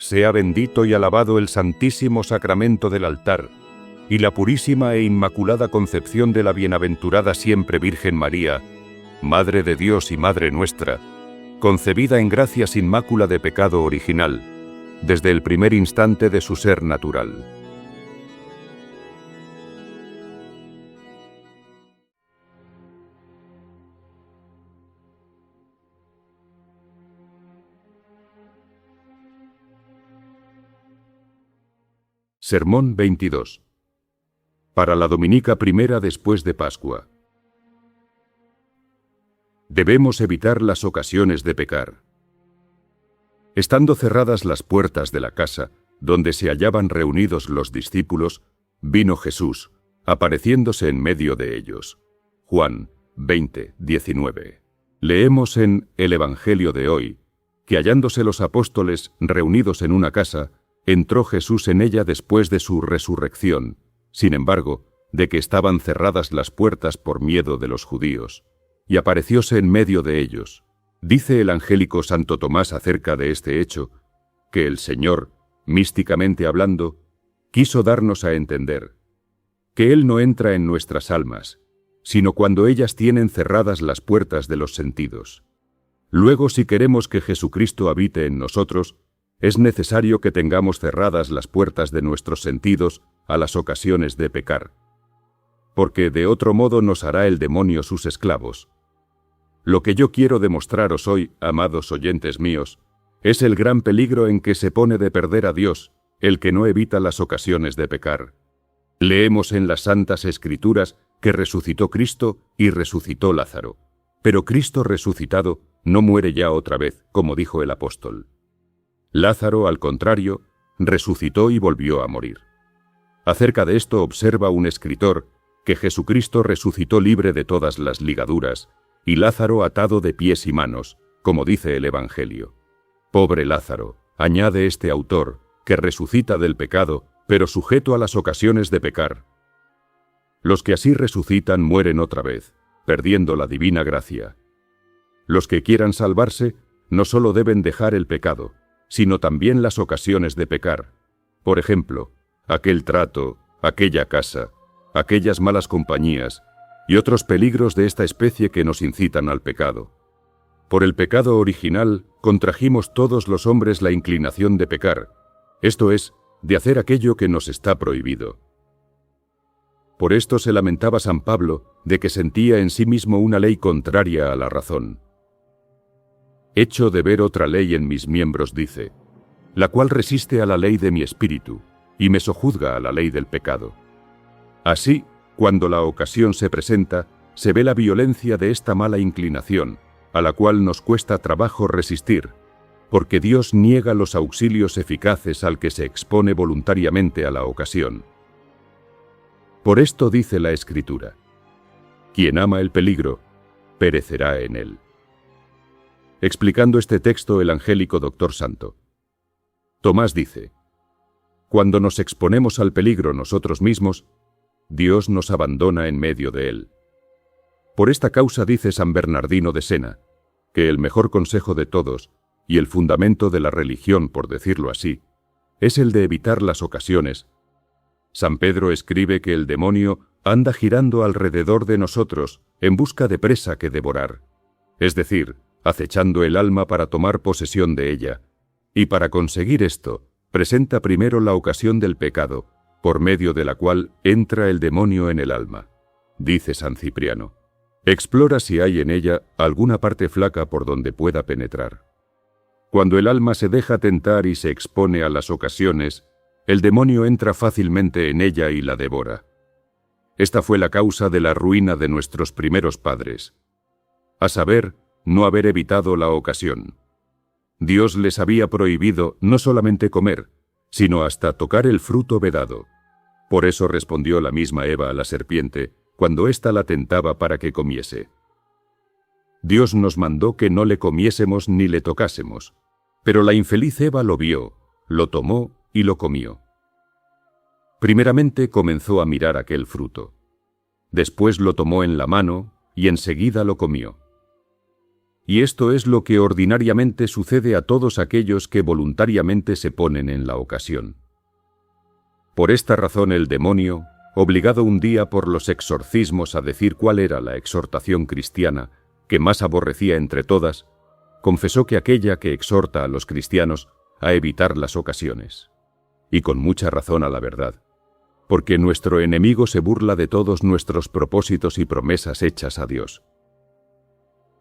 Sea bendito y alabado el santísimo sacramento del altar y la purísima e inmaculada concepción de la bienaventurada siempre Virgen María, Madre de Dios y Madre nuestra, concebida en gracia sin mácula de pecado original, desde el primer instante de su ser natural. Sermón 22. Para la dominica primera después de Pascua. Debemos evitar las ocasiones de pecar. Estando cerradas las puertas de la casa, donde se hallaban reunidos los discípulos, vino Jesús, apareciéndose en medio de ellos. Juan 20:19. Leemos en el Evangelio de hoy, que hallándose los apóstoles reunidos en una casa, entró Jesús en ella después de su resurrección, sin embargo, de que estaban cerradas las puertas por miedo de los judíos, y aparecióse en medio de ellos. Dice el angélico Santo Tomás acerca de este hecho, que el Señor, místicamente hablando, quiso darnos a entender que Él no entra en nuestras almas, sino cuando ellas tienen cerradas las puertas de los sentidos. Luego, si queremos que Jesucristo habite en nosotros, es necesario que tengamos cerradas las puertas de nuestros sentidos a las ocasiones de pecar, porque de otro modo nos hará el demonio sus esclavos. Lo que yo quiero demostraros hoy, amados oyentes míos, es el gran peligro en que se pone de perder a Dios el que no evita las ocasiones de pecar. Leemos en las Santas Escrituras que resucitó Cristo y resucitó Lázaro, pero Cristo resucitado no muere ya otra vez, como dijo el apóstol. Lázaro, al contrario, resucitó y volvió a morir. Acerca de esto observa un escritor que Jesucristo resucitó libre de todas las ligaduras, y Lázaro atado de pies y manos, como dice el Evangelio. Pobre Lázaro, añade este autor, que resucita del pecado, pero sujeto a las ocasiones de pecar. Los que así resucitan mueren otra vez, perdiendo la divina gracia. Los que quieran salvarse no solo deben dejar el pecado, sino también las ocasiones de pecar. Por ejemplo, aquel trato, aquella casa, aquellas malas compañías y otros peligros de esta especie que nos incitan al pecado. Por el pecado original contrajimos todos los hombres la inclinación de pecar, esto es, de hacer aquello que nos está prohibido. Por esto se lamentaba San Pablo de que sentía en sí mismo una ley contraria a la razón. Hecho de ver otra ley en mis miembros, dice, la cual resiste a la ley de mi espíritu, y me sojuzga a la ley del pecado. Así, cuando la ocasión se presenta, se ve la violencia de esta mala inclinación, a la cual nos cuesta trabajo resistir, porque Dios niega los auxilios eficaces al que se expone voluntariamente a la ocasión. Por esto dice la Escritura, quien ama el peligro, perecerá en él. Explicando este texto el angélico doctor Santo. Tomás dice, cuando nos exponemos al peligro nosotros mismos, Dios nos abandona en medio de él. Por esta causa dice San Bernardino de Sena, que el mejor consejo de todos, y el fundamento de la religión, por decirlo así, es el de evitar las ocasiones. San Pedro escribe que el demonio anda girando alrededor de nosotros en busca de presa que devorar, es decir, acechando el alma para tomar posesión de ella, y para conseguir esto, presenta primero la ocasión del pecado, por medio de la cual entra el demonio en el alma. Dice San Cipriano, explora si hay en ella alguna parte flaca por donde pueda penetrar. Cuando el alma se deja tentar y se expone a las ocasiones, el demonio entra fácilmente en ella y la devora. Esta fue la causa de la ruina de nuestros primeros padres, a saber, no haber evitado la ocasión. Dios les había prohibido no solamente comer, sino hasta tocar el fruto vedado. Por eso respondió la misma Eva a la serpiente, cuando ésta la tentaba para que comiese. Dios nos mandó que no le comiésemos ni le tocásemos, pero la infeliz Eva lo vio, lo tomó y lo comió. Primeramente comenzó a mirar aquel fruto. Después lo tomó en la mano y enseguida lo comió. y esto es lo que ordinariamente sucede a todos aquellos que voluntariamente se ponen en la ocasión. Por esta razón el demonio, obligado un día por los exorcismos a decir cuál era la exhortación cristiana que más aborrecía entre todas, confesó que aquella que exhorta a los cristianos a evitar las ocasiones. Y con mucha razón a la verdad, porque nuestro enemigo se burla de todos nuestros propósitos y promesas hechas a Dios.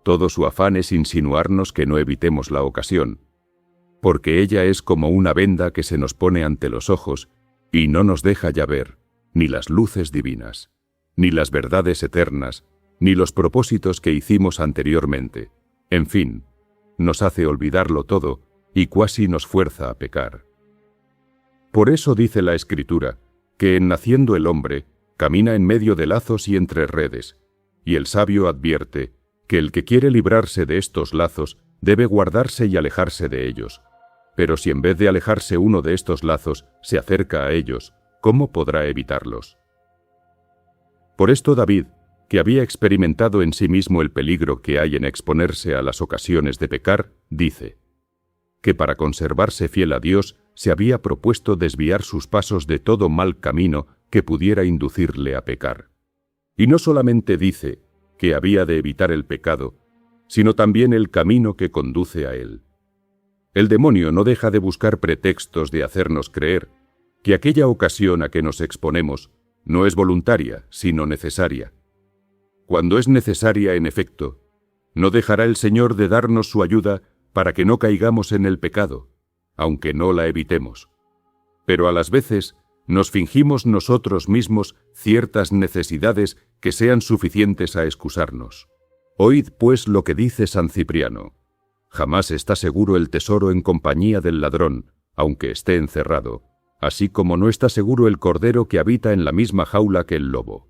Todo su afán es insinuarnos que no evitemos la ocasión, porque ella es como una venda que se nos pone ante los ojos y no nos deja ya ver ni las luces divinas, ni las verdades eternas, ni los propósitos que hicimos anteriormente. En fin, nos hace olvidarlo todo y cuasi nos fuerza a pecar. Por eso dice la Escritura, que en naciendo el hombre, camina en medio de lazos y entre redes, y el sabio advierte que el que quiere librarse de estos lazos debe guardarse y alejarse de ellos. Pero si en vez de alejarse uno de estos lazos se acerca a ellos, ¿cómo podrá evitarlos? Por esto David, que había experimentado en sí mismo el peligro que hay en exponerse a las ocasiones de pecar, dice que para conservarse fiel a Dios se había propuesto desviar sus pasos de todo mal camino que pudiera inducirle a pecar. Y no solamente dice que había de evitar el pecado, sino también el camino que conduce a él. El demonio no deja de buscar pretextos de hacernos creer que aquella ocasión a que nos exponemos no es voluntaria, sino necesaria. Cuando es necesaria, en efecto, no dejará el Señor de darnos su ayuda para que no caigamos en el pecado, aunque no la evitemos. Pero a las veces nos fingimos nosotros mismos ciertas necesidades que sean suficientes a excusarnos. Oíd pues lo que dice San Cipriano: jamás está seguro el tesoro en compañía del ladrón, aunque esté encerrado, así como no está seguro el cordero que habita en la misma jaula que el lobo.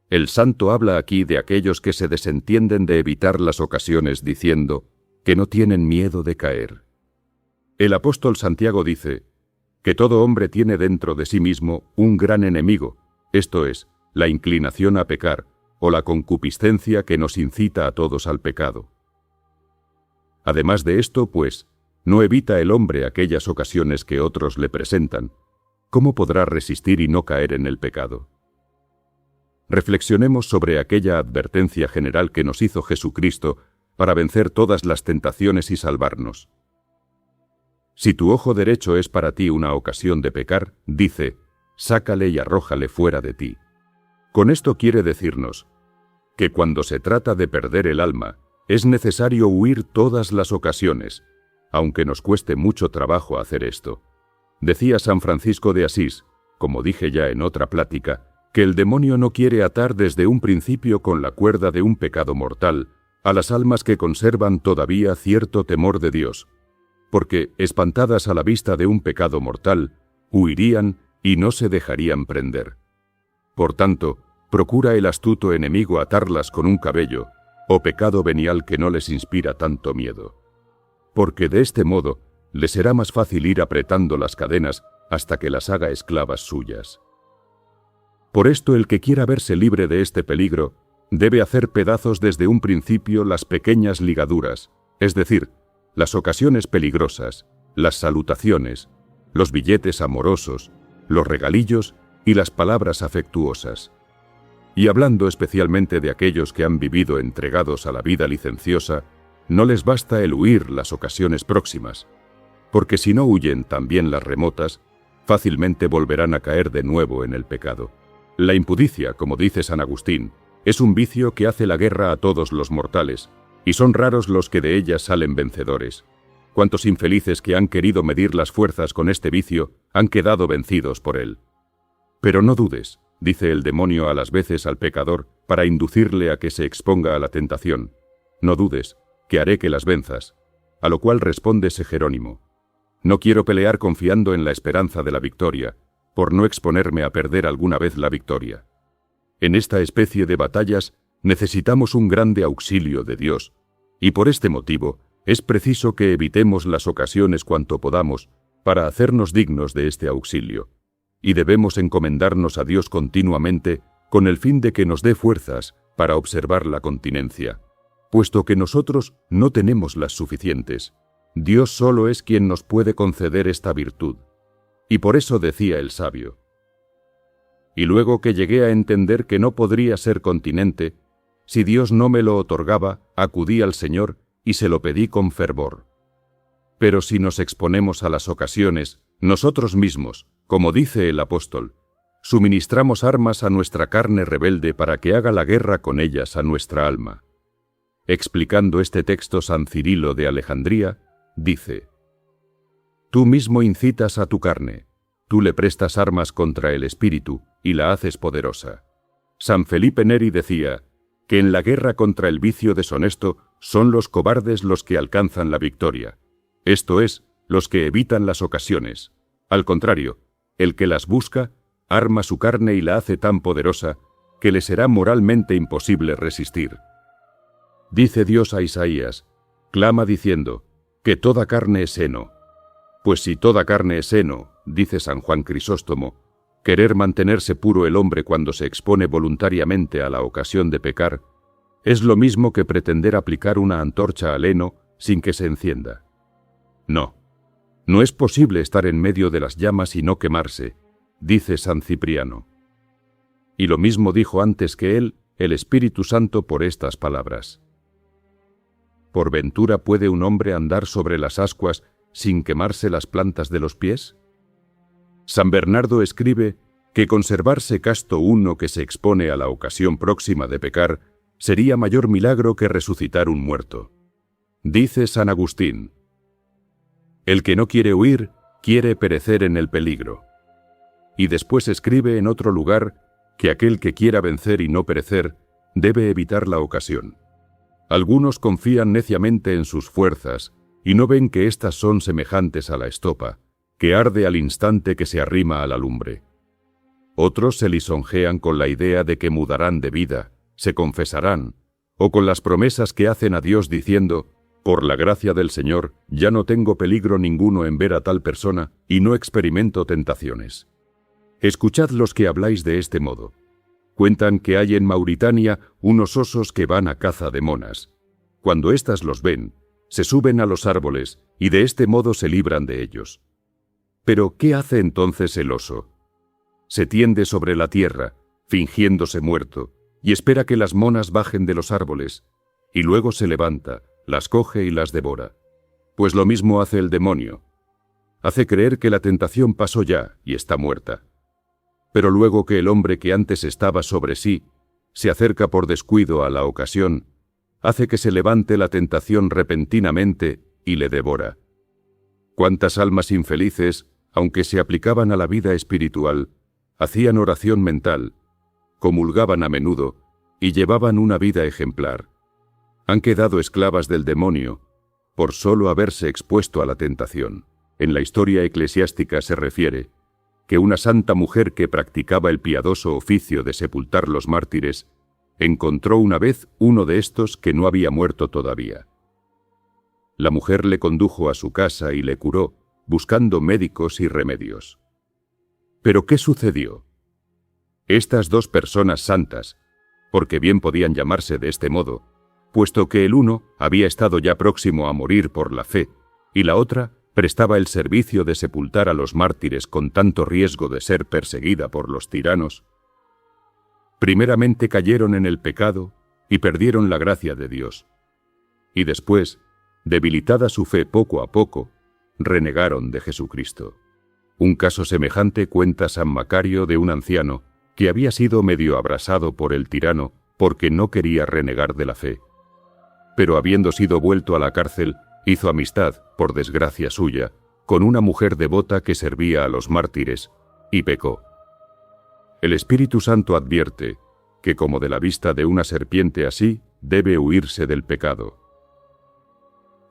El santo habla aquí de aquellos que se desentienden de evitar las ocasiones diciendo que no tienen miedo de caer. El apóstol Santiago dice que todo hombre tiene dentro de sí mismo un gran enemigo, esto es, la inclinación a pecar o la concupiscencia que nos incita a todos al pecado. Además de esto, pues, no evita el hombre aquellas ocasiones que otros le presentan. ¿Cómo podrá resistir y no caer en el pecado? Reflexionemos sobre aquella advertencia general que nos hizo Jesucristo para vencer todas las tentaciones y salvarnos. Si tu ojo derecho es para ti una ocasión de pecar, dice, sácale y arrójale fuera de ti. Con esto quiere decirnos que cuando se trata de perder el alma, es necesario huir todas las ocasiones, aunque nos cueste mucho trabajo hacer esto. Decía San Francisco de Asís, como dije ya en otra plática, que el demonio no quiere atar desde un principio con la cuerda de un pecado mortal a las almas que conservan todavía cierto temor de Dios, porque, espantadas a la vista de un pecado mortal, huirían y no se dejarían prender. Por tanto, procura el astuto enemigo atarlas con un cabello, o pecado venial que no les inspira tanto miedo, porque de este modo les será más fácil ir apretando las cadenas hasta que las haga esclavas suyas. Por esto el que quiera verse libre de este peligro debe hacer pedazos desde un principio las pequeñas ligaduras, es decir, las ocasiones peligrosas, las salutaciones, los billetes amorosos, los regalillos y las palabras afectuosas. Y hablando especialmente de aquellos que han vivido entregados a la vida licenciosa, no les basta el huir las ocasiones próximas, porque si no huyen también las remotas, fácilmente volverán a caer de nuevo en el pecado. La impudicia, como dice San Agustín, es un vicio que hace la guerra a todos los mortales, y son raros los que de ella salen vencedores. Cuántos infelices que han querido medir las fuerzas con este vicio han quedado vencidos por él. Pero no dudes, dice el demonio a las veces al pecador para inducirle a que se exponga a la tentación. No dudes, que haré que las venzas. A lo cual responde ese Jerónimo: no quiero pelear confiando en la esperanza de la victoria, por no exponerme a perder alguna vez la victoria. En esta especie de batallas necesitamos un grande auxilio de Dios, y por este motivo es preciso que evitemos las ocasiones cuanto podamos para hacernos dignos de este auxilio, y debemos encomendarnos a Dios continuamente con el fin de que nos dé fuerzas para observar la continencia. puesto que nosotros no tenemos las suficientes. Dios solo es quien nos puede conceder esta virtud. Y por eso decía el sabio: y luego que llegué a entender que no podría ser continente, si Dios no me lo otorgaba, acudí al Señor y se lo pedí con fervor. Pero si nos exponemos a las ocasiones, nosotros mismos, como dice el apóstol, suministramos armas a nuestra carne rebelde para que haga la guerra con ellas a nuestra alma. Explicando este texto, San Cirilo de Alejandría dice: tú mismo incitas a tu carne, tú le prestas armas contra el espíritu y la haces poderosa. San Felipe Neri decía que en la guerra contra el vicio deshonesto son los cobardes los que alcanzan la victoria, esto es, los que evitan las ocasiones. Al contrario, el que las busca, arma su carne y la hace tan poderosa que le será moralmente imposible resistir. Dice Dios a Isaías, clama diciendo, que toda carne es heno. Pues si toda carne es heno, dice San Juan Crisóstomo, querer mantenerse puro el hombre cuando se expone voluntariamente a la ocasión de pecar, es lo mismo que pretender aplicar una antorcha al heno sin que se encienda. No, no es posible estar en medio de las llamas y no quemarse, dice San Cipriano. Y lo mismo dijo antes que él el Espíritu Santo por estas palabras: ¿por ventura puede un hombre andar sobre las ascuas sin quemarse las plantas de los pies? San Bernardo escribe que conservarse casto uno que se expone a la ocasión próxima de pecar sería mayor milagro que resucitar un muerto. Dice San Agustín: el que no quiere huir, quiere perecer en el peligro. Y después escribe en otro lugar que aquel que quiera vencer y no perecer, debe evitar la ocasión. Algunos confían neciamente en sus fuerzas y no ven que éstas son semejantes a la estopa, que arde al instante que se arrima a la lumbre. Otros se lisonjean con la idea de que mudarán de vida, se confesarán, o con las promesas que hacen a Dios diciendo: por la gracia del Señor, ya no tengo peligro ninguno en ver a tal persona y no experimento tentaciones. Escuchad los que habláis de este modo. Cuentan que hay en Mauritania unos osos que van a caza de monas. Cuando éstas los ven, se suben a los árboles y de este modo se libran de ellos. Pero, ¿qué hace entonces el oso? Se tiende sobre la tierra, fingiéndose muerto, y espera que las monas bajen de los árboles, y luego se levanta, las coge y las devora. Pues lo mismo hace el demonio. Hace creer que la tentación pasó ya y está muerta. Pero luego que el hombre que antes estaba sobre sí se acerca por descuido a la ocasión, hace que se levante la tentación repentinamente y le devora. ¿Cuántas almas infelices, aunque se aplicaban a la vida espiritual, hacían oración mental, comulgaban a menudo y llevaban una vida ejemplar, han quedado esclavas del demonio por solo haberse expuesto a la tentación? En la historia eclesiástica se refiere que una santa mujer que practicaba el piadoso oficio de sepultar los mártires encontró una vez uno de estos que no había muerto todavía. La mujer le condujo a su casa y le curó, buscando médicos y remedios. ¿Pero qué sucedió? Estas dos personas santas, porque bien podían llamarse de este modo, puesto que el uno había estado ya próximo a morir por la fe, y la otra prestaba el servicio de sepultar a los mártires con tanto riesgo de ser perseguida por los tiranos, primeramente cayeron en el pecado y perdieron la gracia de Dios, y después, debilitada su fe poco a poco, renegaron de Jesucristo. Un caso semejante cuenta San Macario de un anciano que había sido medio abrasado por el tirano porque no quería renegar de la fe. Pero habiendo sido vuelto a la cárcel, hizo amistad, por desgracia suya, con una mujer devota que servía a los mártires, y pecó. El Espíritu Santo advierte que, como de la vista de una serpiente así, debe huirse del pecado.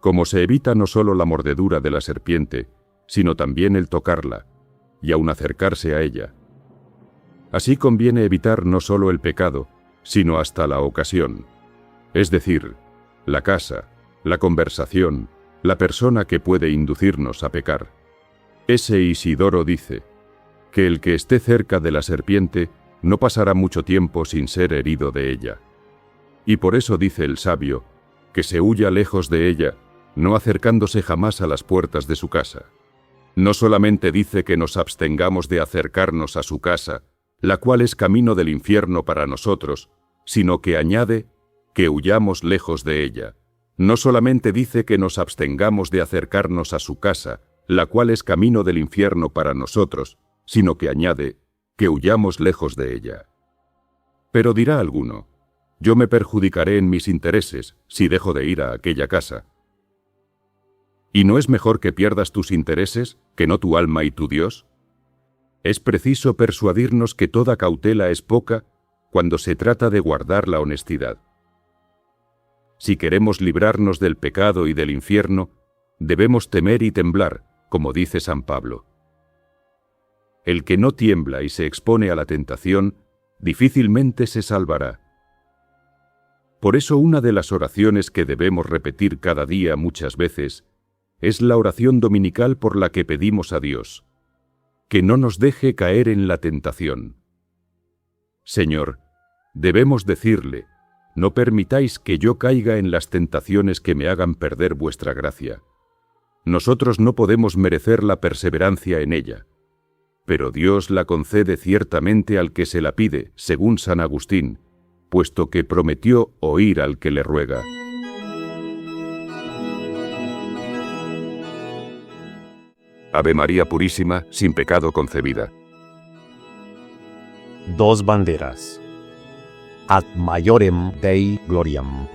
Como se evita no solo la mordedura de la serpiente, sino también el tocarla, y aun acercarse a ella. Así conviene evitar no solo el pecado, sino hasta la ocasión, es decir, la casa, la conversación, la persona que puede inducirnos a pecar. Ese Isidoro dice que el que esté cerca de la serpiente no pasará mucho tiempo sin ser herido de ella. Y por eso dice el sabio que se huya lejos de ella, no acercándose jamás a las puertas de su casa. No solamente dice que nos abstengamos de acercarnos a su casa, la cual es camino del infierno para nosotros, sino que añade que huyamos lejos de ella. No solamente dice que nos abstengamos de acercarnos a su casa, la cual es camino del infierno para nosotros, sino que añade que huyamos lejos de ella. Pero dirá alguno, yo me perjudicaré en mis intereses si dejo de ir a aquella casa. ¿Y no es mejor que pierdas tus intereses que no tu alma y tu Dios? Es preciso persuadirnos que toda cautela es poca cuando se trata de guardar la honestidad. Si queremos librarnos del pecado y del infierno, debemos temer y temblar, como dice San Pablo. El que no tiembla y se expone a la tentación, difícilmente se salvará. Por eso una de las oraciones que debemos repetir cada día muchas veces es la oración dominical por la que pedimos a Dios, que no nos deje caer en la tentación. Señor, debemos decirle, no permitáis que yo caiga en las tentaciones que me hagan perder vuestra gracia. Nosotros no podemos merecer la perseverancia en ella, pero Dios la concede ciertamente al que se la pide, según San Agustín, puesto que prometió oír al que le ruega. Ave María Purísima, sin pecado concebida. Dos banderas. Ad maiorem Dei gloriam.